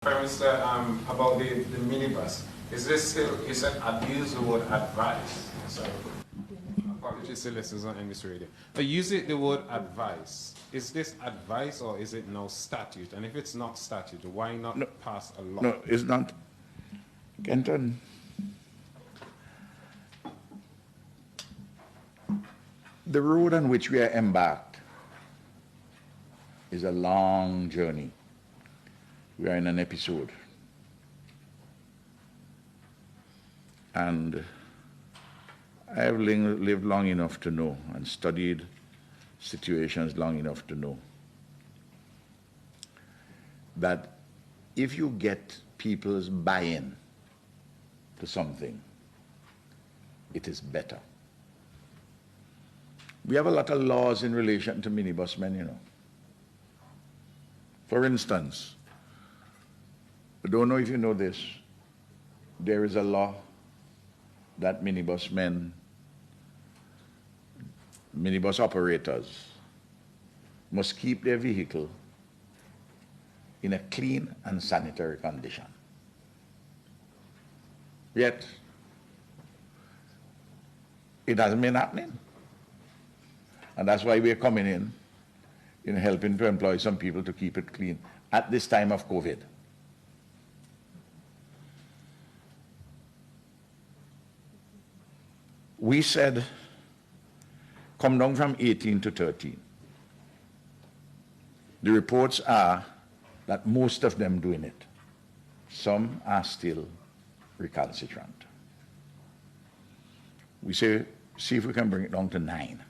Prime Minister, about the minibus. Is this still, you said abuse the word advice. So, apologies to listeners on MInister Radio. But use it the word advice. Is this advice or is it now statute? And if it's not statute, why not pass a law? No, it's not. Kenton, the road on which we are embarked is a long journey. We are in an episode. And I have lived long enough to know and studied situations long enough to know that if you get people's buy-in to something, it is better. We have a lot of laws in relation to minibus men, you know. For instance, I don't know if you know this, there is a law that minibus operators must keep their vehicle in a clean and sanitary condition. Yet, it hasn't been happening. And that's why we're coming in helping to employ some people to keep it clean at this time of COVID. We said, come down from 18 to 13. The reports are that most of them doing it. Some are still recalcitrant. We say, see if we can bring it down to 9.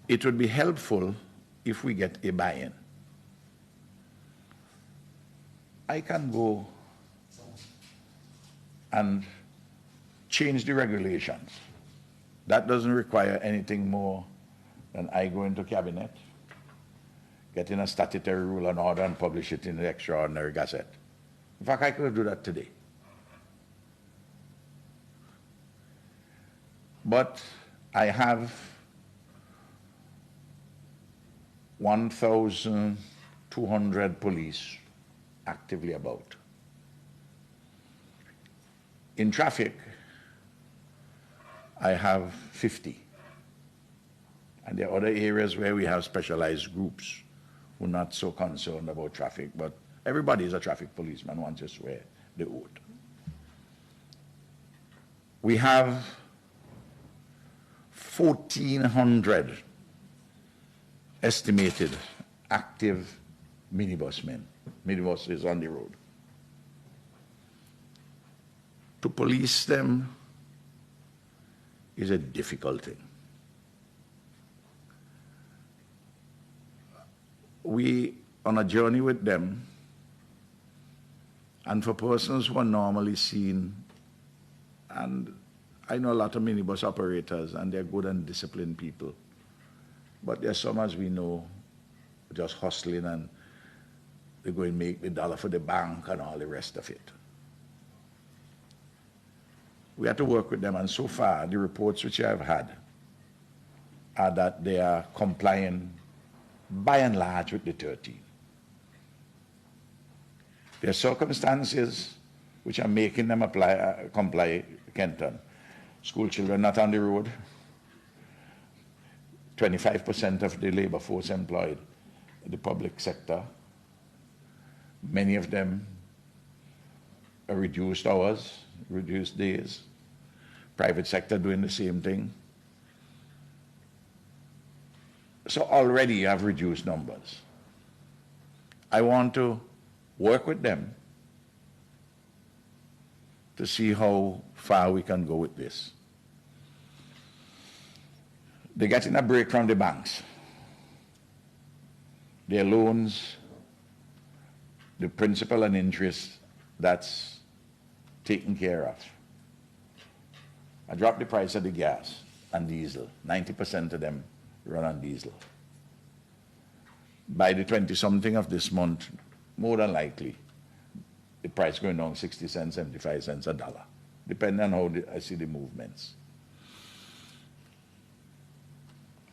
It would be helpful if we get a buy-in. I can go and change the regulations. That doesn't require anything more than I go into cabinet, get in a statutory rule and order and publish it in the extraordinary gazette. In fact, I could do that today. But I have 1,200 police actively about. In traffic, I have 50. And there are other areas where we have specialized groups who are not so concerned about traffic, but everybody is a traffic policeman once you swear the oath. We have 1,400 estimated active minibus men, minibuses on the road. To police them is a difficult thing. We on a journey with them, and for persons who are normally seen, and I know a lot of minibus operators and they're good and disciplined people, but there's some, as we know, just hustling and they're going to make the dollar for the bank and all the rest of it. We have to work with them, and so far the reports which I have had are that they are complying by and large with the 13. There are circumstances which are making them comply, Kenton. School children not on the road, 25% of the labor force employed in the public sector, many of them are reduced hours, reduced days, private sector doing the same thing. So already you have reduced numbers. I want to work with them to see how far we can go with this. They're getting a break from the banks. Their loans, the principal and interest, that's taken care of. I dropped the price of the gas and diesel. 90% of them run on diesel. By the 20-something of this month, more than likely, the price going down 60 cents, 75 cents, a dollar, depending on how I see the movements.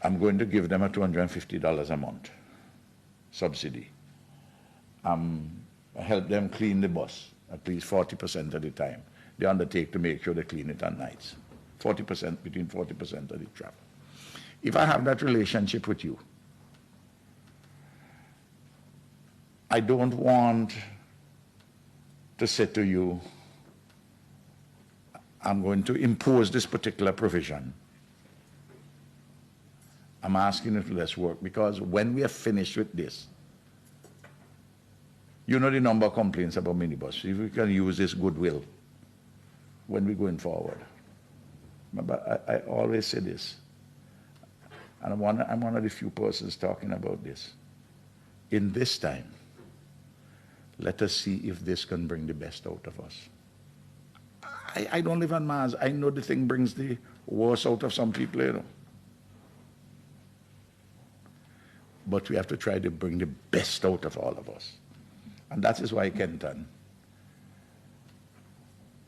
I'm going to give them a $250 a month. subsidy. I help them clean the bus at least 40% of the time. They undertake to make sure they clean it on nights. 40%, between 40% of the traffic. If I have that relationship with you, I don't want to say to you, I'm going to impose this particular provision. I'm asking you to let's work, because when we are finished with this, you know the number of complaints about minibus. If we can use this goodwill when we're going forward. Remember, I always say this, and I'm one of the few persons talking about this. In this time, let us see if this can bring the best out of us. I don't live on Mars. I know the thing brings the worst out of some people, you know. But we have to try to bring the best out of all of us. And that is why, Kenton,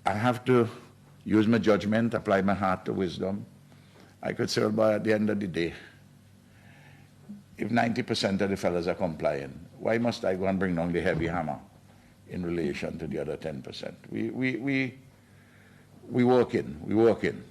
I have to use my judgment, apply my heart to wisdom. I could say, well, at the end of the day, if 90% of the fellas are compliant, why must I go and bring down the heavy hammer in relation to the other 10%? We work in.